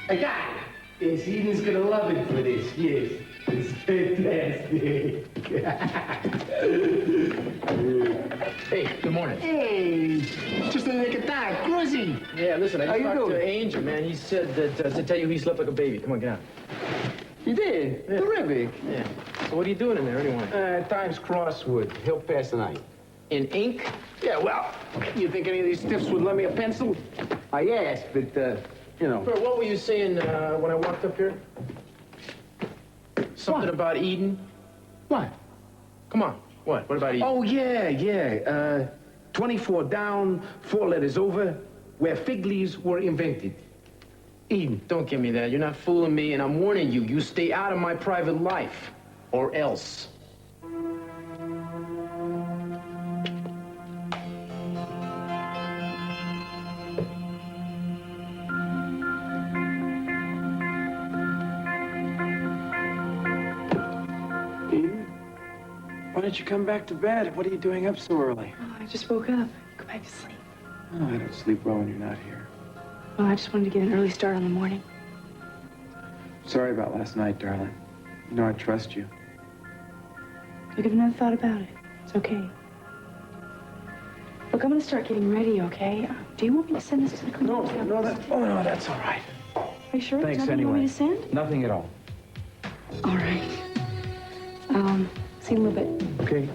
I got it. Yes, Eden's gonna love it for this, yes. It's fantastic. Hey, good morning. Hey, just a nick of time. Cruzy. Yeah, listen, I just How you talked doing? to Angel, man. He said that to tell you he slept like a baby. Come on, get out. You did? Yeah. Terrific. Yeah. So what are you doing in there anyway? Times Crosswood. He'll pass the night. In ink? Yeah, well, you think any of these stiffs would lend me a pencil? I asked, but, you know. Bert, what were you saying when I walked up here? Something about Eden? What? Come on. What? What about Eden? Oh, yeah. 24 down, 4 letters over, where fig leaves were invented. Eden. Don't give me that. You're not fooling me, and I'm warning you. You stay out of my private life, or else. Eden? Why don't you come back to bed? What are you doing up so early? Oh, I just woke up. Go back to sleep. Oh, I don't sleep well when you're not here. Well, I just wanted to get an early start on the morning. Sorry about last night, darling. You know I trust you. I'll give another thought about it. It's okay. Look, I'm gonna start getting ready, okay? Do you want me to send this to the cleaning service? No, that's all right. Are you sure? Thanks There's nothing you want me to send? Nothing at all. All right. See you in a little bit. Okay.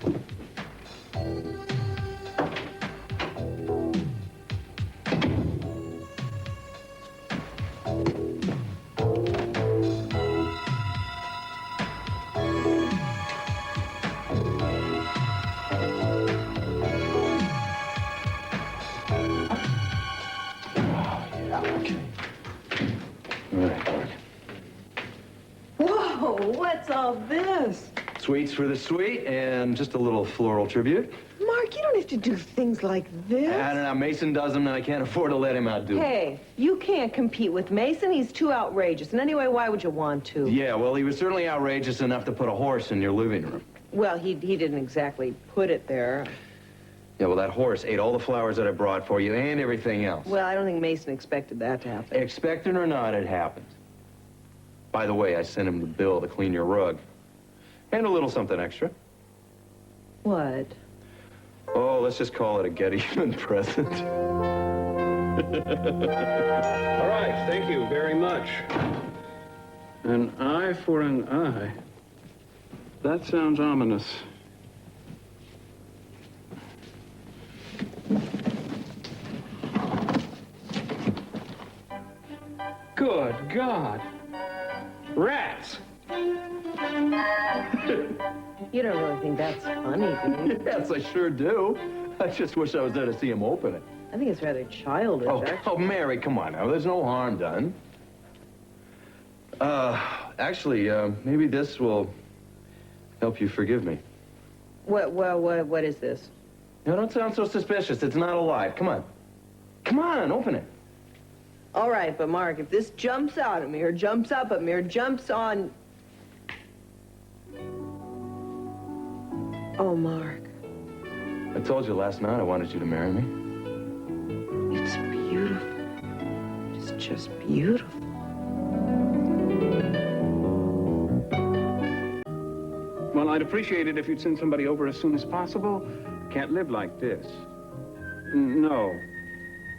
Whoa, what's all this? Sweets for the sweet and just a little floral tribute. Mark, you don't have to do things like this. I don't know. Mason does them, and I can't afford to let him outdo them. Hey, you can't compete with Mason. He's too outrageous. And anyway, why would you want to? Yeah, well, he was certainly outrageous enough to put a horse in your living room. Well, he didn't exactly put it there. Yeah, well, that horse ate all the flowers that I brought for you and everything else. Well, I don't think Mason expected that to happen. Expecting or not, it happened. By the way, I sent him the bill to clean your rug. And a little something extra. What? Oh, let's just call it a get-even present. All right, thank you very much. An eye for an eye. That sounds ominous. Good God. Rats! You don't really think that's funny, do you? Yes, I sure do. I just wish I was there to see him open it. I think it's rather childish, actually. Oh, Mary, come on now. There's no harm done. Actually, maybe this will help you forgive me. What is this? No, don't sound so suspicious. It's not alive. Come on. Come on, open it. All right, but Mark, if this jumps out at me, or jumps up at me, or jumps on... Oh, Mark. I told you last night I wanted you to marry me. It's beautiful. It's just beautiful. Well, I'd appreciate it if you'd send somebody over as soon as possible. Can't live like this. No.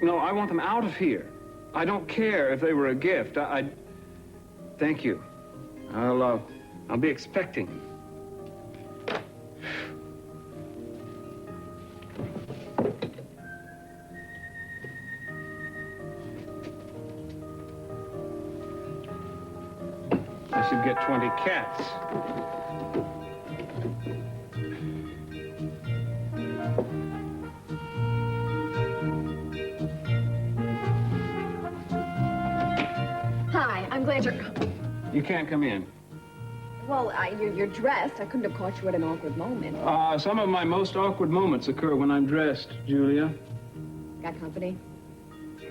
No, I want them out of here. I don't care if they were a gift. Thank you. I'll be expecting. I should get 20 cats. Hi, I'm glad you're... You can't come in. Well, you're dressed. I couldn't have caught you at an awkward moment. Some of my most awkward moments occur when I'm dressed, Julia. Got company?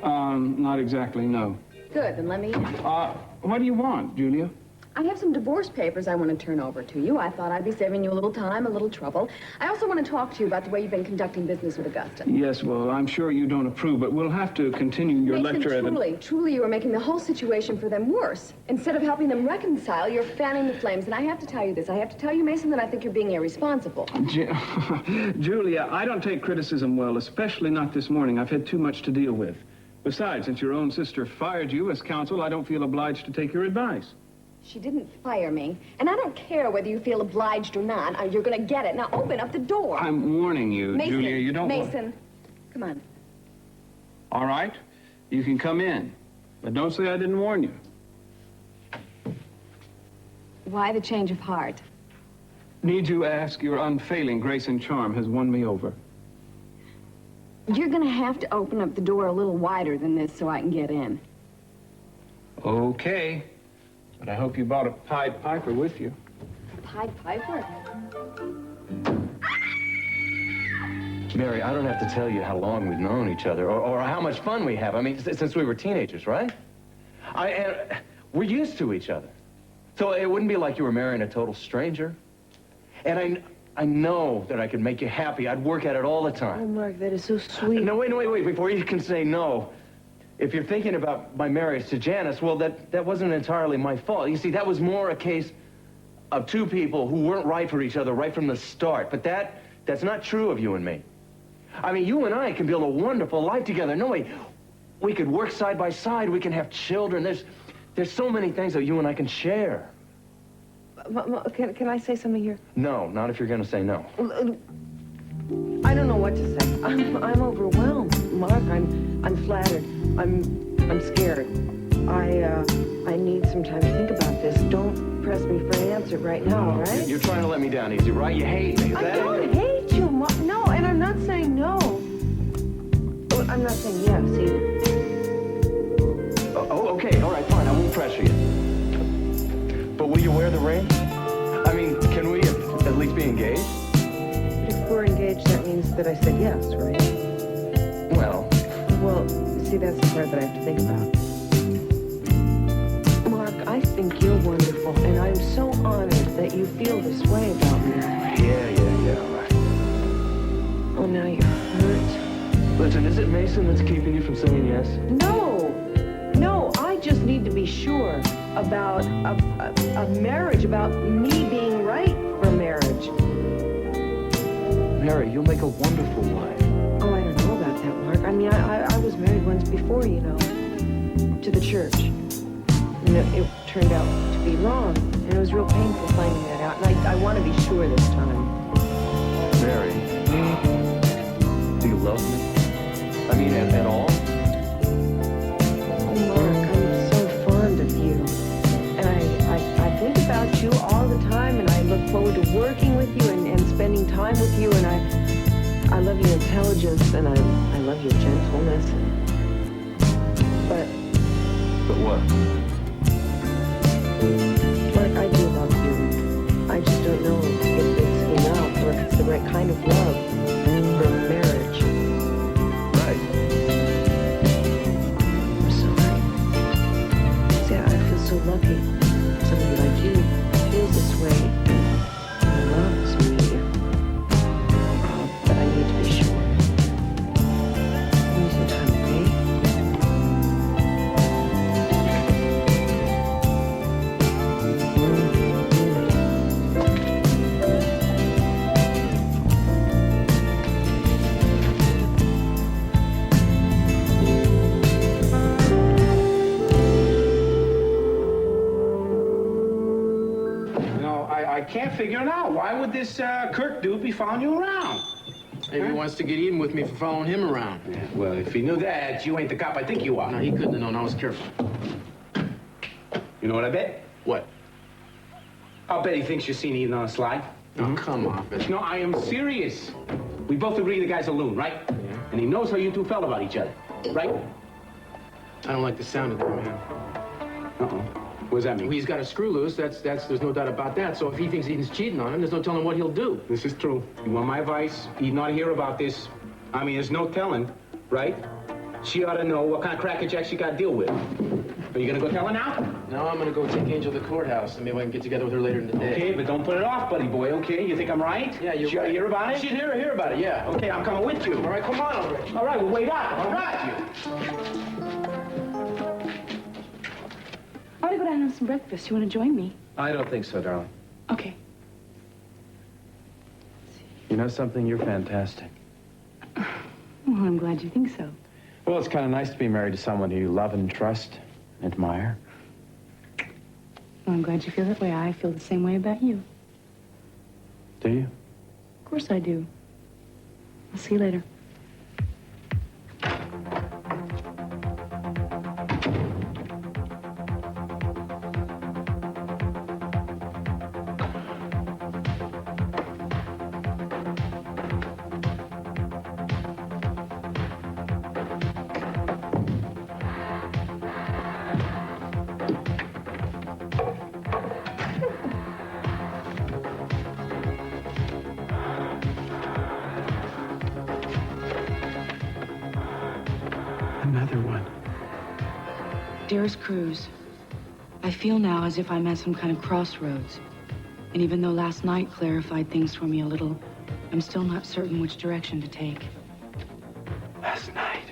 Not exactly, no. Good, then let me in. What do you want, Julia? I have some divorce papers I want to turn over to you. I thought I'd be saving you a little time, a little trouble. I also want to talk to you about the way you've been conducting business with Augusta. Yes, well, I'm sure you don't approve, but we'll have to continue your lecture at Truly, you are making the whole situation for them worse. Instead of helping them reconcile, you're fanning the flames. And I have to tell you this. I have to tell you, Mason, that I think you're being irresponsible. Julia, I don't take criticism well, especially not this morning. I've had too much to deal with. Besides, since your own sister fired you as counsel, I don't feel obliged to take your advice. She didn't fire me, and I don't care whether you feel obliged or not. You're going to get it. Now open up the door. I'm warning you, Mason, Julia, you don't... Mason, come on. All right, you can come in, but don't say I didn't warn you. Why the change of heart? Need you ask? Your unfailing grace and charm has won me over. You're going to have to open up the door a little wider than this so I can get in. Okay. But I hope you brought a Pied Piper with you. Pied Piper? Mary, I don't have to tell you how long we've known each other or how much fun we have. I mean, since we were teenagers, right? We're used to each other. So it wouldn't be like you were marrying a total stranger. And I know that I could make you happy. I'd work at it all the time. Oh, Mark, that is so sweet. No, wait. Before you can say no, if you're thinking about my marriage to Janice, well, that wasn't entirely my fault. You see, that was more a case of two people who weren't right for each other right from the start. But that's not true of you and me. I mean, you and I can build a wonderful life together. No, we could work side by side. We can have children. There's so many things that you and I can share. Can I say something here? No, not if you're going to say no. I don't know what to say. I'm overwhelmed, Mark. I'm flattered. I'm scared. I need some time to think about this. Don't press me for an answer right now, all right? You're trying to let me down easy, right? You hate me. I don't hate you, Mark. No, and I'm not saying no. I'm not saying yes either. Okay, all right, fine. I won't pressure you. But will you wear the ring? I mean, can we at least be engaged? If we're engaged, that means that I said yes, right? Well, see, that's the part that I have to think about. Mark, I think you're wonderful, and I'm so honored that you feel this way about me. Yeah, right. Oh, now you're hurt. Listen, is it Mason that's keeping you from saying yes? No, I just need to be sure about a marriage, about me being right for marriage. Mary, you'll make a wonderful wife. Oh, I don't know about that, Mark. I mean, I was married once before, you know, to the church. And it turned out to be wrong, and it was real painful finding that out. And I want to be sure this time. Mary, do you love me? I mean, at all? Oh, Mark, I'm so fond of you. And I think about you all the time, and I look forward to working with you and spending time with you, and I love your intelligence, and I love your gentleness. But what? Mark, I do love you. I just don't know if it's enough or if it's the right kind of love for marriage. Right. I'm sorry. See, I feel so lucky. Somebody like you feels this way and loves me. But I need to be sure. Give me some time, okay? I can't figure it out. Why would this Kirk dude be following you around? Maybe he wants to get even with me for following him around. Yeah, well, if he knew that, you ain't the cop I think you are. No, he couldn't have known. I was careful. You know what I bet? What? I'll bet he thinks you're seen eating on a slide. Oh, come on. No, I am serious. We both agree the guy's a loon, right? Yeah. And he knows how you two felt about each other, right? I don't like the sound of that, man. Uh-oh. What does that mean? Well, he's got a screw loose. There's no doubt about that. So if he thinks Eden's cheating on him, there's no telling what he'll do. This is true. You want my advice? Eden ought to hear about this. I mean, there's no telling, right? She ought to know what kind of crackerjack she got to deal with. Are you gonna go tell her now? No, I'm gonna go take Angel to the courthouse, and maybe I can get together with her later in the day. Okay, but don't put it off, buddy boy, okay? You think I'm right? Yeah, you're She ought to right. hear about it? She'd hear about it, yeah. Okay, I'm coming with you. All right, come on already. All right, well, wait up. All right. I want to go down and have some breakfast. You want to join me? I don't think so, darling. Okay. You know something? You're fantastic. Well, I'm glad you think so. Well, it's kind of nice to be married to someone who you love and trust and admire. Well, I'm glad you feel that way. I feel the same way about you. Do you? Of course I do. I'll see you later. Another one. Dearest Cruz, I feel now as if I'm at some kind of crossroads. And even though last night clarified things for me a little, I'm still not certain which direction to take. Last night.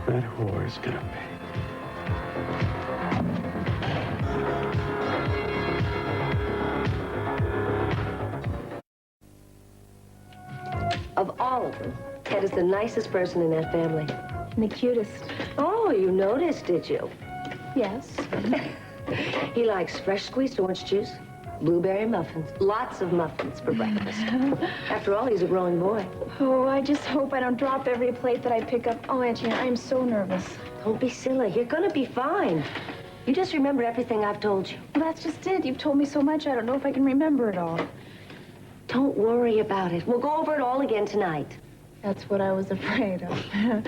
That whore is gonna pay. Of all of them, Ted is the nicest person in that family. And the cutest. Oh, you noticed, did you? Yes. He likes fresh squeezed orange juice, blueberry muffins, lots of muffins for breakfast. After all, he's a growing boy. Oh, I just hope I don't drop every plate that I pick up. Oh, Aunt Janet, I'm so nervous. Don't be silly. You're gonna be fine. You just remember everything I've told you. Well, that's just it. You've told me so much, I don't know if I can remember it all. Don't worry about it. We'll go over it all again tonight. That's what I was afraid of.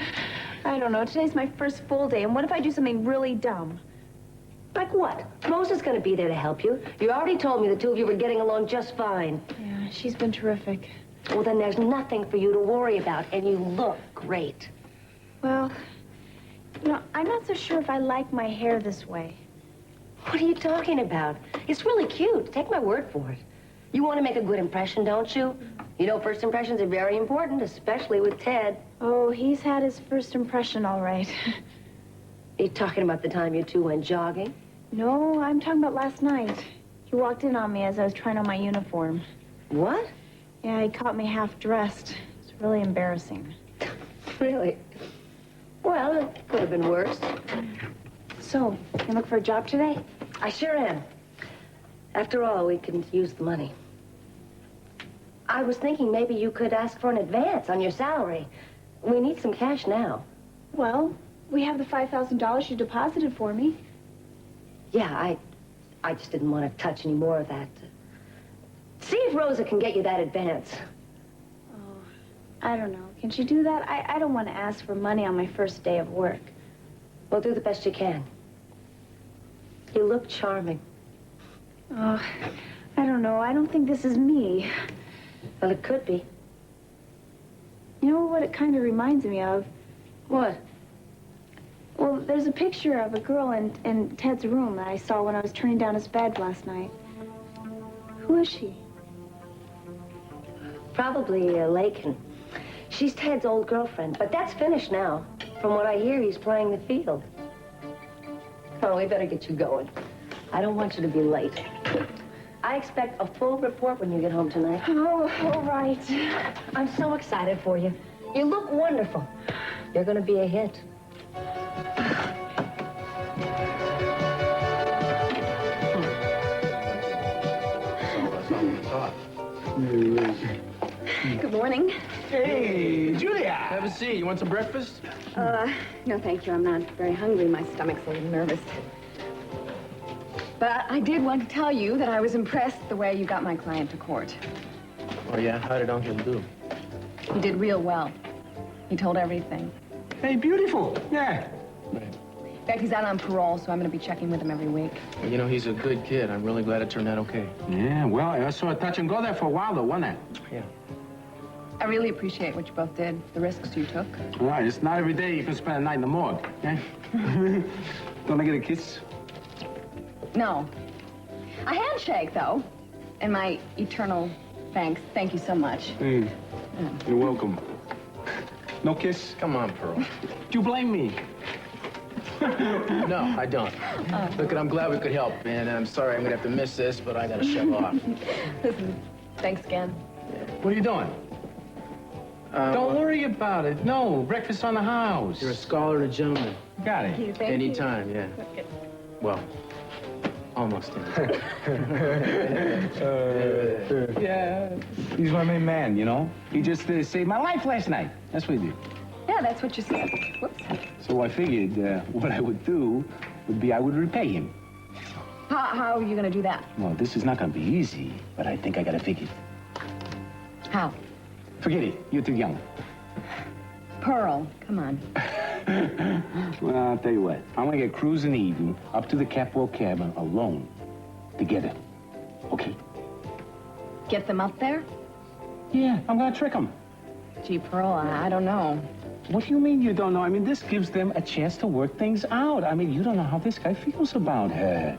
I don't know. Today's my first full day, and what if I do something really dumb? Like what? Rose is gonna be there to help you. You already told me the two of you were getting along just fine. Yeah, she's been terrific. Well, then there's nothing for you to worry about, and you look great. Well, you know, I'm not so sure if I like my hair this way. What are you talking about? It's really cute. Take my word for it. You want to make a good impression, don't you? You know, first impressions are very important, especially with Ted. Oh, he's had his first impression, all right. Are you talking about the time you two went jogging? No, I'm talking about last night. He walked in on me as I was trying on my uniform. What? Yeah, he caught me half-dressed. It's really embarrassing. Really? Well, it could have been worse. So, you look for a job today? I sure am. After all, we can use the money. I was thinking maybe you could ask for an advance on your salary. We need some cash now. Well, we have the $5,000 you deposited for me. Yeah, I just didn't want to touch any more of that. See if Rosa can get you that advance. Oh, I don't know. Can she do that? I don't want to ask for money on my first day of work. Well, do the best you can. You look charming. Oh, I don't know. I don't think this is me. Well, it could be. You know what it kind of reminds me of? What? Well, there's a picture of a girl in Ted's room that I saw when I was turning down his bed last night. Who is she? Probably Lakin. She's Ted's old girlfriend, but that's finished now. From what I hear, he's playing the field. Oh, we better get you going. I don't want you to be late. I expect a full report when you get home tonight. Oh, all right. I'm so excited for you. You look wonderful. You're going to be a hit. Good morning. Hey, Julia! Have a seat. You want some breakfast? No, thank you. I'm not very hungry. My stomach's a little nervous. But I did want to tell you that I was impressed the way you got my client to court. Oh, yeah? How did Uncle do? He did real well. He told everything. Hey, beautiful. Yeah. Right. In fact, he's out on parole, so I'm going to be checking with him every week. Well, you know, he's a good kid. I'm really glad it turned out okay. Yeah, well, I saw a touch and go there for a while, though, wasn't it? Yeah. I really appreciate what you both did, the risks you took. All right, it's not every day you can spend a night in the morgue, eh? Don't I get a kiss? No. A handshake, though. And my eternal thanks. Thank you so much. Hey, you're welcome. No kiss? Come on, Pearl. Do you blame me? No, I don't. Look, I'm glad we could help, and I'm sorry I'm gonna have to miss this, but I gotta shove off. Listen, thanks again. What are you doing? Don't worry about it. No, breakfast on the house. You're a scholar and a gentleman. Got it. Thank you. Anytime, yeah. Okay. Well, almost anytime. Yeah, he's my main man, you know? He just saved my life last night. That's what he did. Yeah, that's what you said. Whoops. So I figured what I would do would be I would repay him. How are you going to do that? Well, this is not going to be easy, but I think I got to figure it. How? Forget it. You're too young. Pearl, come on. Well, I'll tell you what. I'm going to get Cruz and Eden up to the Capwell cabin alone, together. Okay? Get them up there? Yeah, I'm going to trick them. Gee, Pearl, I don't know. What do you mean you don't know? I mean, this gives them a chance to work things out. I mean, you don't know how this guy feels about her.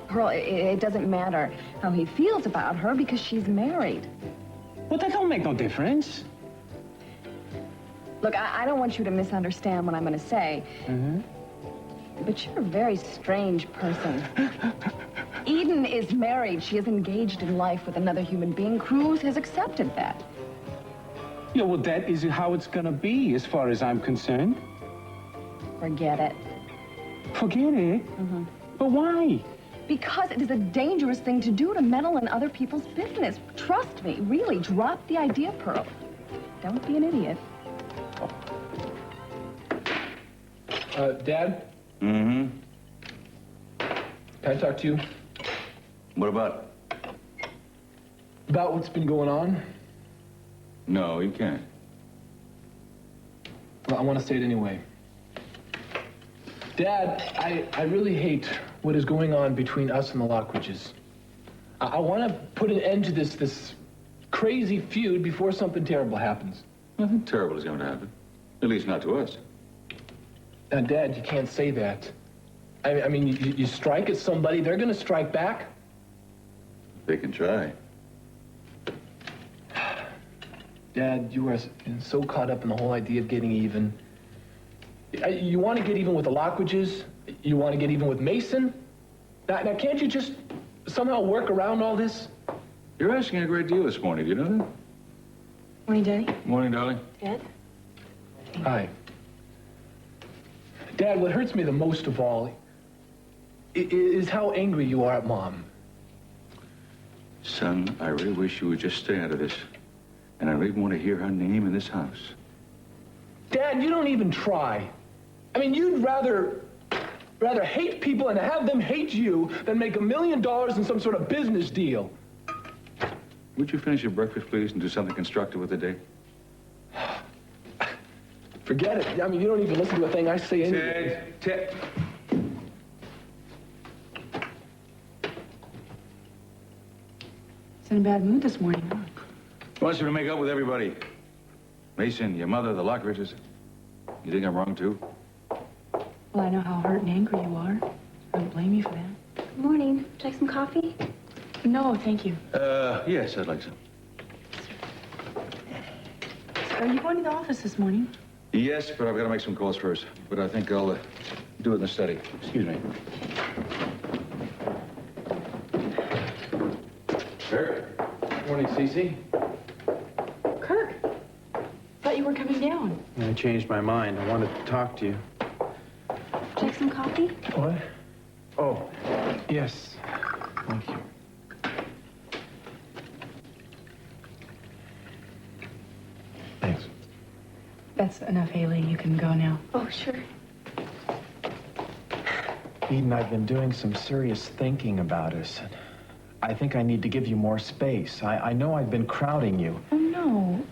Pearl, it doesn't matter how he feels about her because she's married. Well, that don't make no difference. Look, I don't want you to misunderstand what I'm going to say. Mm-hmm. But you're a very strange person. Eden is married. She is engaged in life with another human being. Cruz has accepted that. Yeah, well, that is how it's gonna be, as far as I'm concerned. Forget it. Forget it? Mm-hmm. But why? Because it is a dangerous thing to do, to meddle in other people's business. Trust me, really, drop the idea, Pearl. Don't be an idiot. Dad? Mm-hmm. Can I talk to you What about? about what's been going on? No, you can't. Well, I want to say it anyway. Dad, I really hate what is going on between us and the Lockridges. I want to put an end to this crazy feud before something terrible happens. Nothing terrible is going to happen. At least not to us. Now, Dad, you can't say that. I mean, you strike at somebody, they're going to strike back. They can try. Dad, you are so caught up in the whole idea of getting even. You want to get even with the Lockridges? You want to get even with Mason? Now, can't you just somehow work around all this? You're asking a great deal this morning, do you know that? Morning, Daddy. Morning, darling. Dad? Hi. Dad, what hurts me the most of all is how angry you are at Mom. Son, I really wish you would just stay out of this. And I don't even want to hear her name in this house. Dad, you don't even try. I mean, you'd rather hate people and have them hate you than make $1 million in some sort of business deal. Would you finish your breakfast, please, and do something constructive with the day? Forget it. I mean, you don't even listen to a thing I say anyway. Ted. He's in a bad mood this morning, huh? Wants you to make up with everybody. Mason, your mother, the Lockridges. You think I'm wrong, too? Well, I know how hurt and angry you are. I don't blame you for that. Good morning. Would you like some coffee? No, thank you. Yes, I'd like some. Are you going to the office this morning? Yes, but I've got to make some calls first. But I think I'll do it in the study. Excuse me. Kirk. Morning, Cece. Kirk, thought you were coming down. I changed my mind. I wanted to talk to you. Would you like some coffee? What? Oh, yes. Thank you. Thanks. That's enough, Haley. You can go now. Oh, sure. Eden, I've been doing some serious thinking about us. I think I need to give you more space. I know I've been crowding you. Oh, no.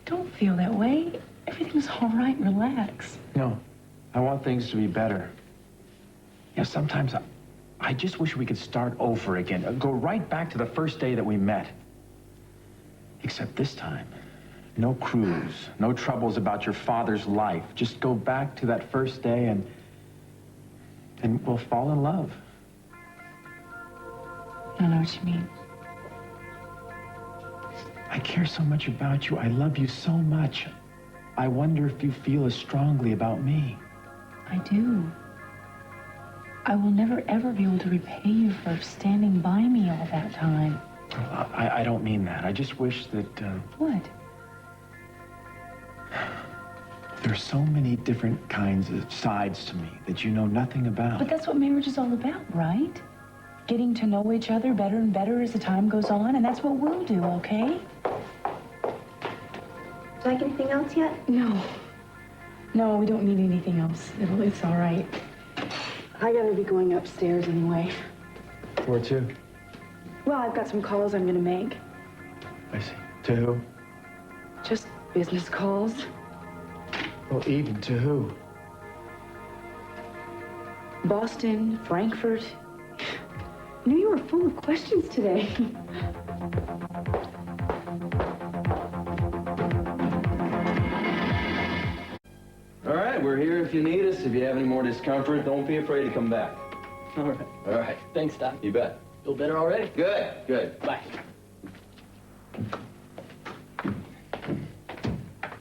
Don't feel that way. Everything's all right. Relax. No, I want things to be better. Yeah, sometimes I just wish we could start over again. Go right back to the first day that we met. Except this time, No cruise, no troubles about your father's life. Just go back to that first day and we'll fall in love. I don't know what you mean. I care so much about you. I love you so much. I wonder if you feel as strongly about me. I do. I will never, ever be able to repay you for standing by me all that time. I don't mean that. I just wish that... What? There's so many different kinds of sides to me that you know nothing about. But that's what marriage is all about, right? Getting to know each other better and better as the time goes on, and that's what we'll do, okay? Do you like anything else yet? No. No, we don't need anything else. It's all right. I gotta be going upstairs anyway. Where to? Well, I've got some calls I'm gonna make. I see. To who? Just business calls. Well, Eden, to who? Boston, Frankfurt. I knew you were full of questions today. All right, we're here if you need us. If you have any more discomfort, don't be afraid to come back. All right. All right. Thanks, Doc. You bet. Feel better already? Good, good. Bye.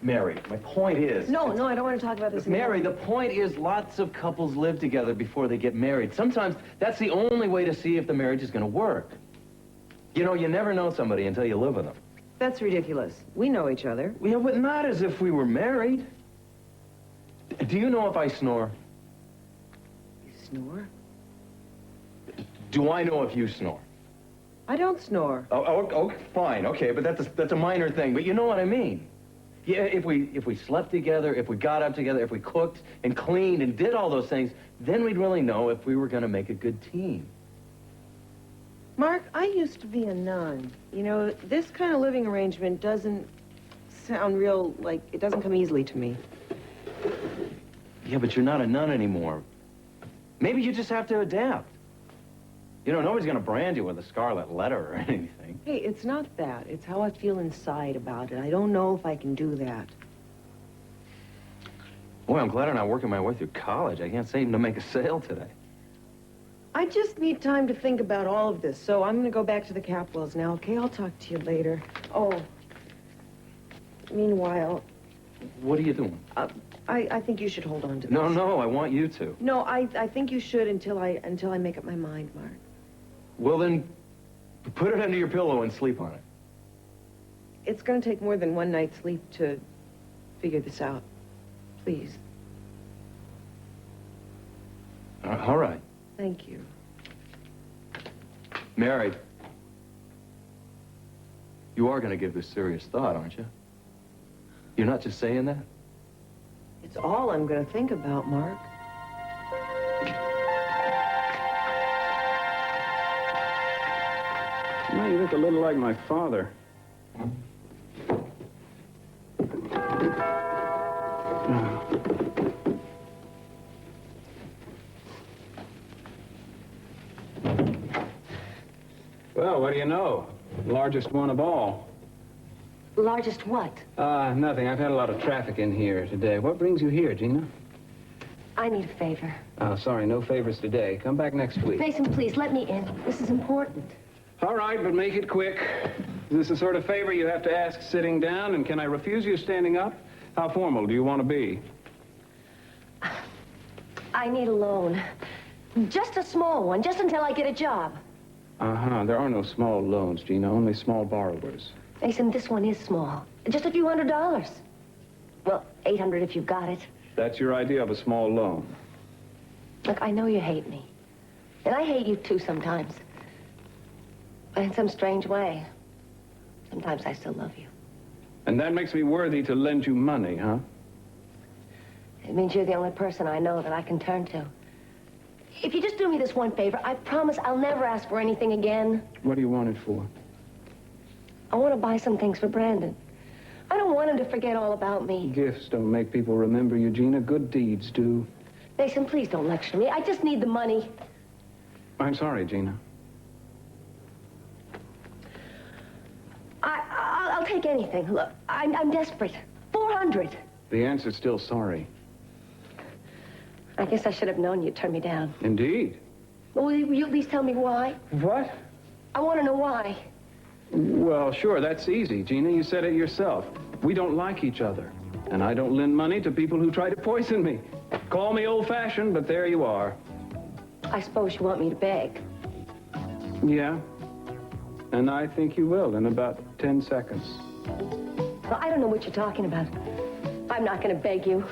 Mary, my point is... No, I don't want to talk about this Mary, the point is lots of couples live together before they get married. Sometimes that's the only way to see if the marriage is going to work. You know, you never know somebody until you live with them. That's ridiculous. We know each other. Yeah, but not as if we were married. Do you know if I snore? You snore? Do I know if you snore? I don't snore. Oh, fine, okay, but that's a minor thing, but you know what I mean. Yeah, if we slept together, if we got up together, if we cooked and cleaned and did all those things, then we'd really know if we were going to make a good team. Mark, I used to be a nun. You know, this kind of living arrangement doesn't sound real, like, it doesn't come easily to me. Yeah, but you're not a nun anymore. Maybe you just have to adapt. You know, nobody's going to brand you with a scarlet letter or anything. Hey, it's not that. It's how I feel inside about it. I don't know if I can do that. Boy, I'm glad I'm not working my way through college. I can't seem to make a sale today. I just need time to think about all of this, so I'm going to go back to the Capwells now, okay? I'll talk to you later. Oh, meanwhile... What are you doing? I think you should hold on to this. No, I want you to. No, I think you should until I make up my mind, Mark. Well, then, put it under your pillow and sleep on it. It's going to take more than one night's sleep to figure this out. Please. All right. Thank you. Mary, you are going to give this serious thought, aren't you? You're not just saying that? It's all I'm going to think about, Mark. Well, you look a little like my father. Well, what do you know? Largest one of all. Largest what? Nothing. I've had a lot of traffic in here today. What brings you here, Gina? I need a favor. Oh, sorry, no favors today. Come back next week. Mason, please, let me in. This is important. All right, but make it quick. Is this the sort of favor you have to ask sitting down? And can I refuse you standing up? How formal do you want to be? I need a loan. Just a small one, just until I get a job. Uh-huh. There are no small loans, Gina, only small borrowers. Mason, this one is small. Just a few $100s. Well, 800 if you've got it. That's your idea of a small loan. Look, I know you hate me. And I hate you, too, sometimes. But in some strange way, sometimes I still love you. And that makes me worthy to lend you money, huh? It means you're the only person I know that I can turn to. If you just do me this one favor, I promise I'll never ask for anything again. What do you want it for? I want to buy some things for Brandon. I don't want him to forget all about me. Gifts don't make people remember you, Gina. Good deeds do. Mason, please don't lecture me. I just need the money. I'm sorry, Gina. I'll take take anything. Look, I'm desperate. 400. The answer's still sorry. I guess I should have known you'd turn me down. Indeed. Well, will you at least tell me why? What? I want to know why. Well, sure, that's easy, Gina. You said it yourself. We don't like each other. And I don't lend money to people who try to poison me. Call me old-fashioned, but there you are. I suppose you want me to beg. Yeah. And I think you will in about 10 seconds. Well, I don't know what you're talking about. I'm not going to beg you.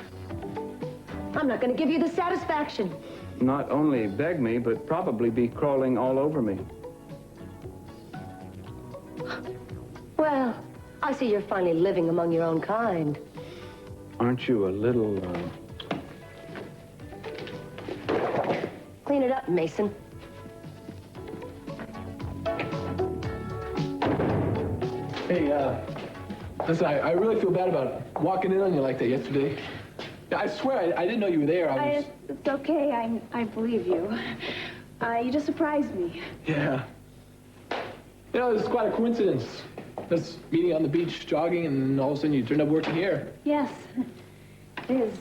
I'm not going to give you the satisfaction. Not only beg me, but probably be crawling all over me. Well, I see you're finally living among your own kind. Aren't you a little, Clean it up, Mason. Hey, listen, I really feel bad about walking in on you like that yesterday. I swear, I didn't know you were there. It's okay. I believe you. You just surprised me. Yeah. You know, it's quite a coincidence. Just meeting on the beach, jogging, and all of a sudden you turned up working here. Yes, it is.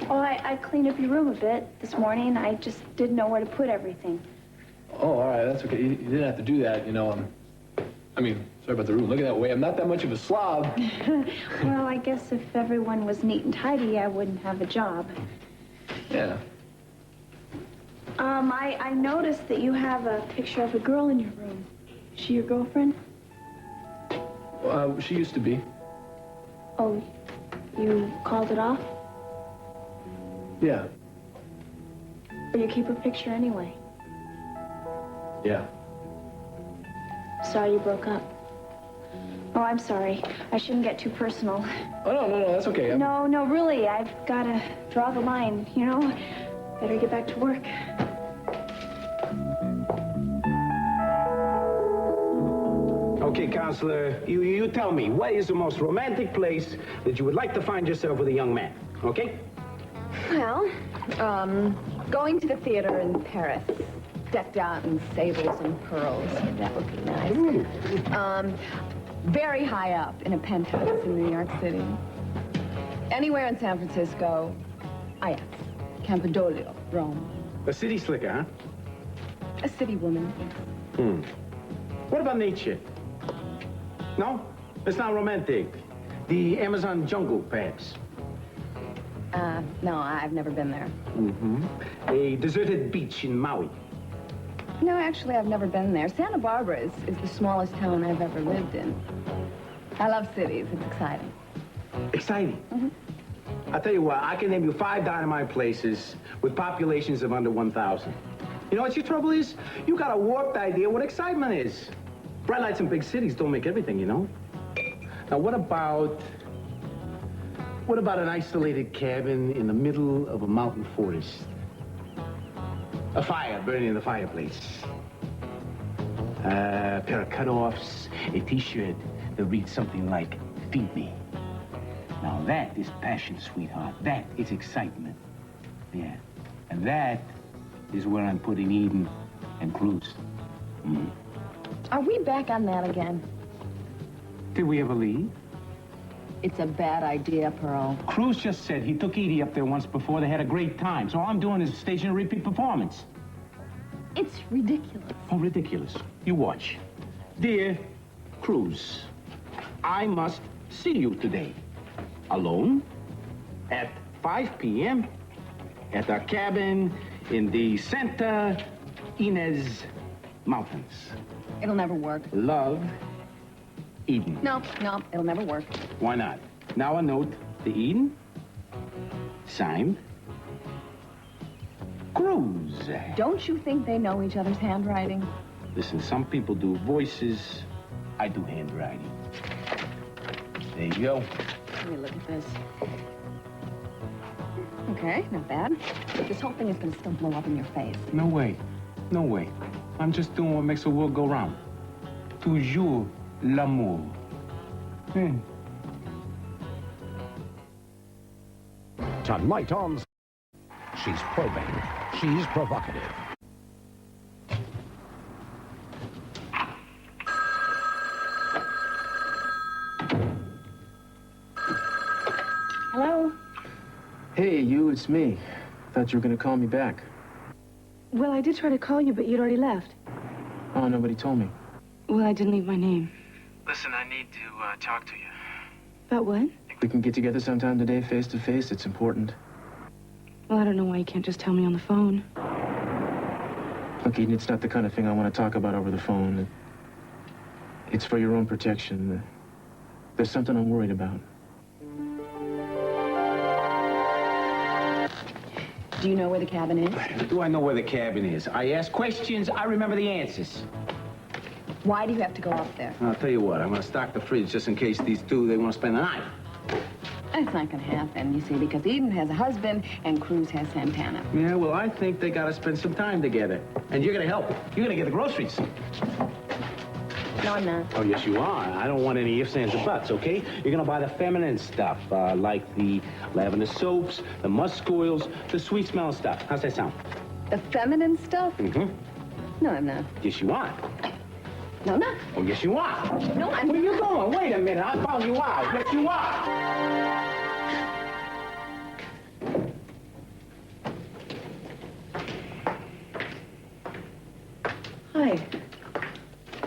I cleaned up your room a bit this morning. I just didn't know where to put everything. Oh, all right, that's okay. You didn't have to do that, you know. I mean, sorry about the room. Look at that way. I'm not that much of a slob. Well, I guess if everyone was neat and tidy, I wouldn't have a job. Yeah. I noticed that you have a picture of a girl in your room. Is she your girlfriend? She used to be. Oh, you called it off? Yeah. Or you keep her picture anyway? Yeah. Sorry you broke up. Oh, I'm sorry. I shouldn't get too personal. Oh, no, that's okay. No, really, I've got to draw the line, you know? Better get back to work. Okay, counselor, you tell me, what is the most romantic place that you would like to find yourself with a young man, okay? Well, going to the theater in Paris, decked out in sables and pearls. That would be nice. Very high up in a penthouse in New York City. Anywhere in San Francisco. Yes. Campidoglio, Rome. A city slicker, huh? A city woman. What about nature? No? It's not romantic. The Amazon jungle, perhaps? No, I've never been there. A deserted beach in Maui? No, actually, I've never been there. Santa Barbara is the smallest town I've ever lived in. I love cities. It's exciting. Exciting? I'll tell you what, I can name you 5 dynamite places with populations of under 1,000. You know what your trouble is? You got a warped idea what excitement is. Bright lights in big cities don't make everything, you know? Now, what about an isolated cabin in the middle of a mountain forest? A fire burning in the fireplace. A pair of cutoffs, a T-shirt that reads something like, "Feed me." Now that is passion, sweetheart. That is excitement. Yeah. And that is where I'm putting Eden and Cruz. Are we back on that again? Did we ever leave? It's a bad idea, Pearl. Cruz just said he took Edie up there once before. They had a great time. So all I'm doing is staging a repeat performance. It's ridiculous. Oh, ridiculous. You watch. Dear Cruz, I must see you today. Alone at 5 p.m. at our cabin in the Santa Ynez Mountains. It'll never work. Love, Eden. No, it'll never work. Why not? Now a note to Eden. Signed, Cruz. Don't you think they know each other's handwriting? Listen, some people do voices. I do handwriting. There you go. Let me look at this. Okay, not bad. But this whole thing is going to still blow up in your face. No way. No way. I'm just doing what makes the world go round. Toujours l'amour. Tonight on... She's probing. She's provocative. Hey, you, it's me. Thought you were gonna call me back. Well, I did try to call you, but you'd already left. Oh, nobody told me. Well, I didn't leave my name. Listen, I need to talk to you. About what? Think we can get together sometime today, face to face? It's important. Well, I don't know why you can't just tell me on the phone. Look, Eden, it's not the kind of thing I want to talk about over the phone. It's for your own protection. There's something I'm worried about. Do you know where the cabin is? Do I know where the cabin is? I ask questions, I remember the answers. Why do you have to go up there? I'll tell you what, I'm gonna stock the fridge just in case these two, they want to spend the night. That's not gonna happen, you see, because Eden has a husband and Cruz has Santana. Yeah, well, I think they gotta spend some time together. And you're gonna help. You're gonna get the groceries. No, I'm not. Oh, yes, you are. I don't want any ifs, ands, or buts, okay? You're gonna buy the feminine stuff, like the lavender soaps, the musk oils, the sweet-smelling stuff. How's that sound? The feminine stuff? Mm-hmm. No, I'm not. Yes, you are. No, I'm not. Oh, yes, you are. No, I'm Where you going? Wait a minute. I found you out. Yes, you are. Hi.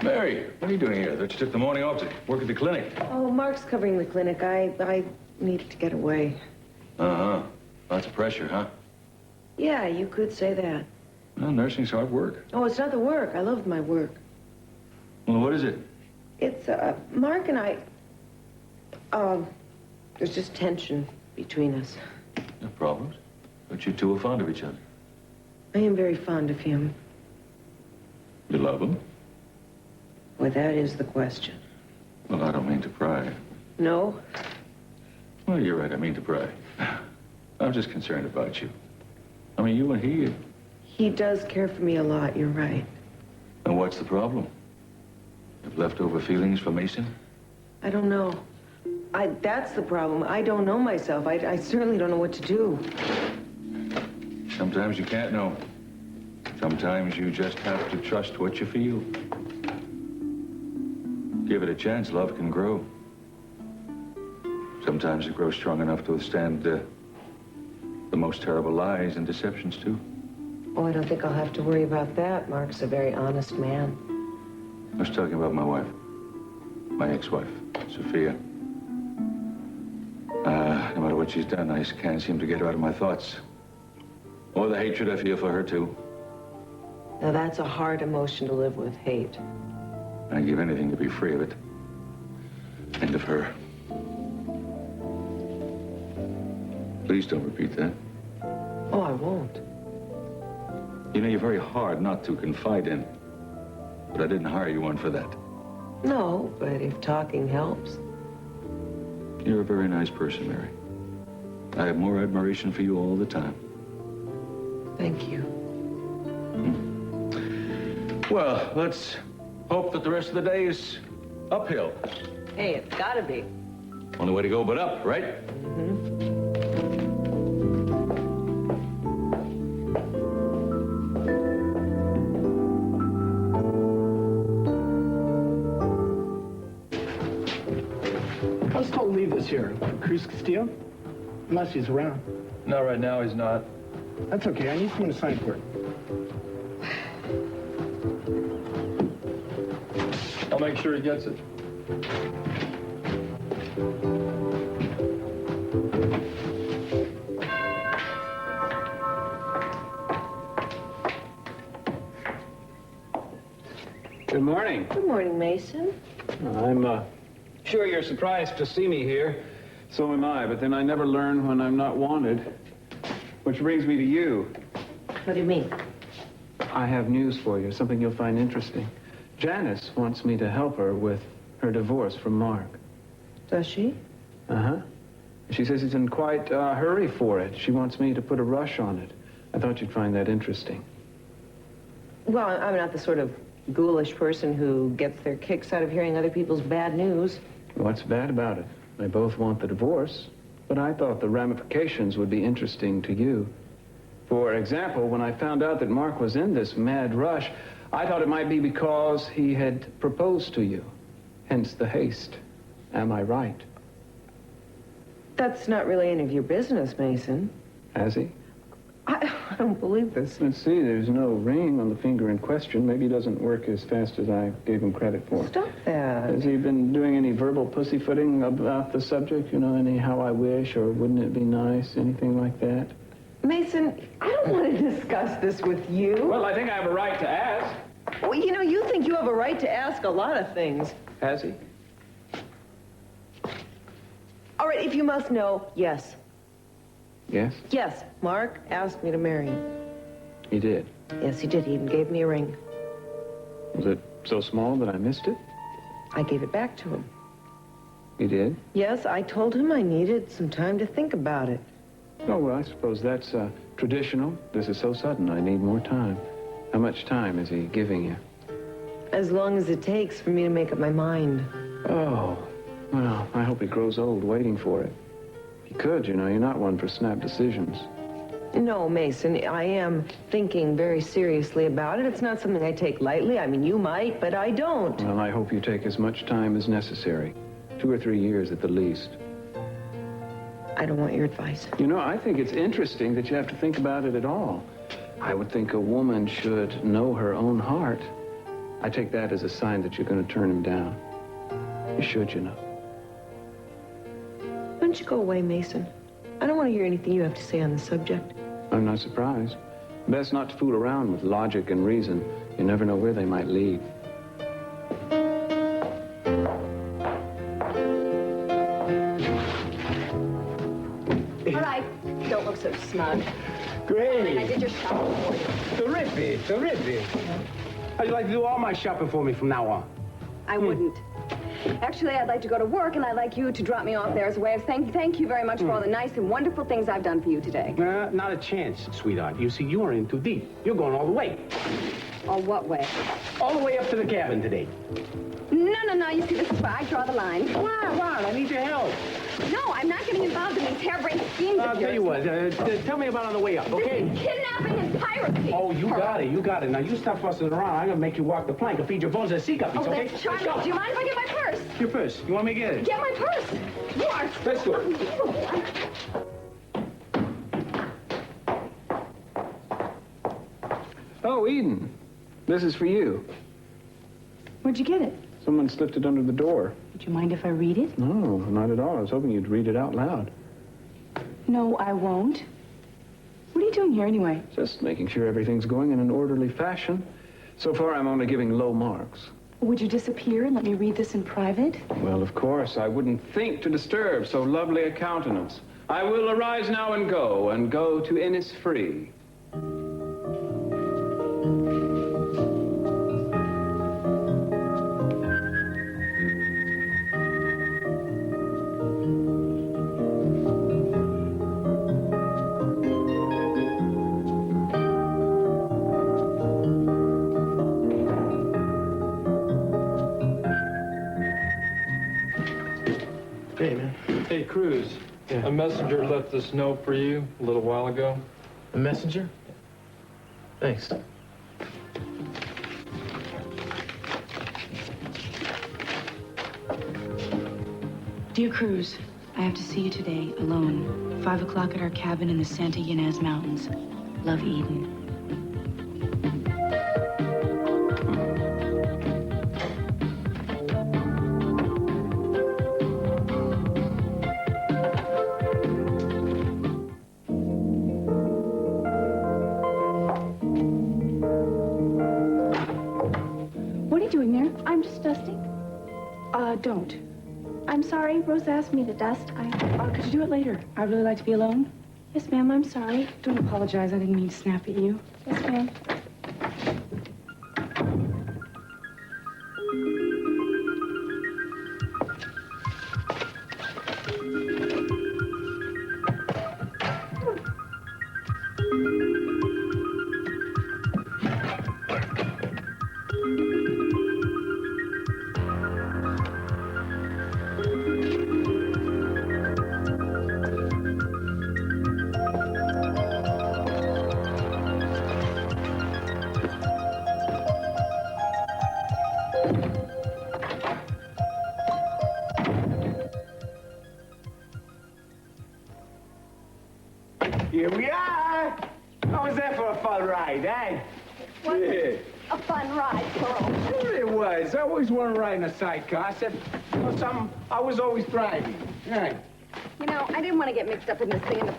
Mary, what are you doing here? I thought you took the morning off to work at the clinic. Oh, Mark's covering the clinic. I needed to get away. Uh-huh. Lots of pressure, huh? Yeah, you could say that. Well, nursing's hard work. Oh, it's not the work. I love my work. Well, what is it? It's, Mark and I, there's just tension between us. No problems. But you two are fond of each other. I am very fond of him. You love him? Well, that is the question. Well, I don't mean to pry. No? Well, you're right. I mean to pry. I'm just concerned about you. I mean, you and he... He does care for me a lot, you're right. And what's the problem? Have leftover feelings for Mason? I don't know. That's the problem. I don't know myself. I certainly don't know what to do. Sometimes you can't know. Sometimes you just have to trust what you feel. Give it a chance, love can grow. Sometimes it grows strong enough to withstand the most terrible lies and deceptions, too. Oh, I don't think I'll have to worry about that. Mark's a very honest man. I was talking about my wife. My ex-wife, Sophia. No matter what she's done, I just can't seem to get her out of my thoughts. Or the hatred I feel for her, too. Now, that's a hard emotion to live with, hate. I'd give anything to be free of it. And of her. Please don't repeat that. Oh, I won't. You know, you're very hard not to confide in. But I didn't hire you one for that. No, but if talking helps. You're a very nice person, Mary. I have more admiration for you all the time. Thank you. Well, let's hope that the rest of the day is uphill. Hey, it's gotta be. Only way to go but up, right? I was told to leave this here. Cruz Castillo? Unless he's around. No, right now he's not. That's okay. I need someone to sign for it. I'll make sure he gets it. Good morning. Good morning, Mason. I'm sure you're surprised to see me here. So am I, but then I never learn when I'm not wanted. Which brings me to you. What do you mean? I have news for you, something you'll find interesting. Janice wants me to help her with her divorce from Mark. Does she? Uh-huh. She says he's in quite a hurry for it. She wants me to put a rush on it. I thought you'd find that interesting. Well, I'm not the sort of ghoulish person who gets their kicks out of hearing other people's bad news. What's bad about it? They both want the divorce, but I thought the ramifications would be interesting to you. For example, when I found out that Mark was in this mad rush, I thought it might be because he had proposed to you. Hence the haste. Am I right? That's not really any of your business, Mason. Has he? I don't believe this. Let's see, there's no ring on the finger in question. Maybe he doesn't work as fast as I gave him credit for. Stop that. Has he been doing any verbal pussyfooting about the subject? You know, any how I wish or wouldn't it be nice, anything like that? Mason, I don't want to discuss this with you. Well, I think I have a right to ask. Well, you know, you think you have a right to ask a lot of things. Has he? All right, if you must know, yes. Yes? Yes, Mark asked me to marry him. He did. Yes, he did. He even gave me a ring. Was it so small that I missed it? I gave it back to him. He did? Yes, I told him I needed some time to think about it. Oh, well, I suppose that's traditional. This is so sudden. I need more time. How much time is he giving you? As long as it takes for me to make up my mind. Oh, well, I hope he grows old waiting for it. He could, you know. You're not one for snap decisions. No, Mason, I am thinking very seriously about it. It's not something I take lightly. I mean, you might, but I don't. Well, I hope you take as much time as necessary. 2 or 3 years at the least. I don't want your advice. You know, I think it's interesting that you have to think about it at all. I would think a woman should know her own heart. I take that as a sign that you're going to turn him down. You should, you know. Why don't you go away, Mason? I don't want to hear anything you have to say on the subject. I'm not surprised. Best not to fool around with logic and reason. You never know where they might lead. All right, don't look so smug. Great. I did your shopping for you. Terrific, terrific. How'd you like to do all my shopping for me from now on? I wouldn't. Actually, I'd like to go to work, and I'd like you to drop me off there as a way of thank you very much for all the nice and wonderful things I've done for you today. Not a chance, sweetheart. You see, you are in too deep. You're going all the way. Oh, what way? All the way up to the cabin today. No. You see, this is where I draw the line. Wow, I need your help. No, I'm not getting involved in these harebrained schemes of I'll yours. tell you what, tell me about it on the way up, okay? This is kidnapping and piracy. Oh, you got it. Now, you stop fussing around. I'm gonna make you walk the plank and feed your bones as sea guppies, Oh, okay? that's charming. Do you mind if I get my purse? Your purse. You want me to get it? Get my purse. You are Let's do it. unbelievable. Oh, Eden. This is for you. Where'd you get it? Someone slipped it under the door. Would you mind if I read it? No, not at all. I was hoping you'd read it out loud. No, I won't. What are you doing here anyway? Just making sure everything's going in an orderly fashion. So far, I'm only giving low marks. Would you disappear and let me read this in private? Well, of course, I wouldn't think to disturb so lovely a countenance. I will arise now and go to Innisfree. Hey, Cruz. Yeah. A messenger left this note for you a little while ago. A messenger? Thanks. Dear Cruz, I have to see you today, alone. 5 o'clock at our cabin in the Santa Ynez Mountains. Love, Eden. What are you doing there? I'm just dusting. Don't. I'm sorry. Rose asked me to dust. Could you do it later? I'd really like to be alone. Yes, ma'am. I'm sorry. Don't apologize. I didn't mean to snap at you. Yes, ma'am. I always wanted to ride in a sidecar. I said, you know something? I was always driving. Yeah. You know, I didn't want to get mixed up in this thing,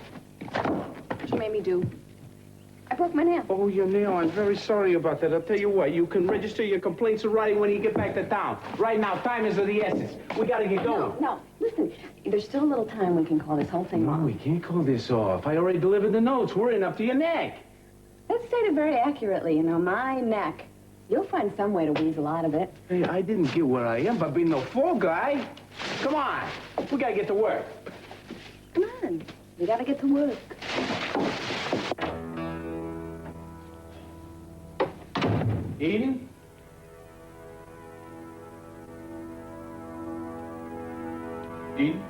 but you made me do. I broke my nail. Oh, your nail. I'm very sorry about that. I'll tell you what, you can register your complaints in writing when you get back to town. Right now, time is of the essence. We gotta get going. No, listen, there's still a little time we can call this whole thing off. No, we can't call this off. I already delivered the notes. We're in up to your neck. That's stated very accurately, you know, my neck. You'll find some way to weasel out of it. Hey, I didn't get where I am by being no fall guy. Come on. We gotta get to work. Come on. We gotta get to work. Eden? Eden?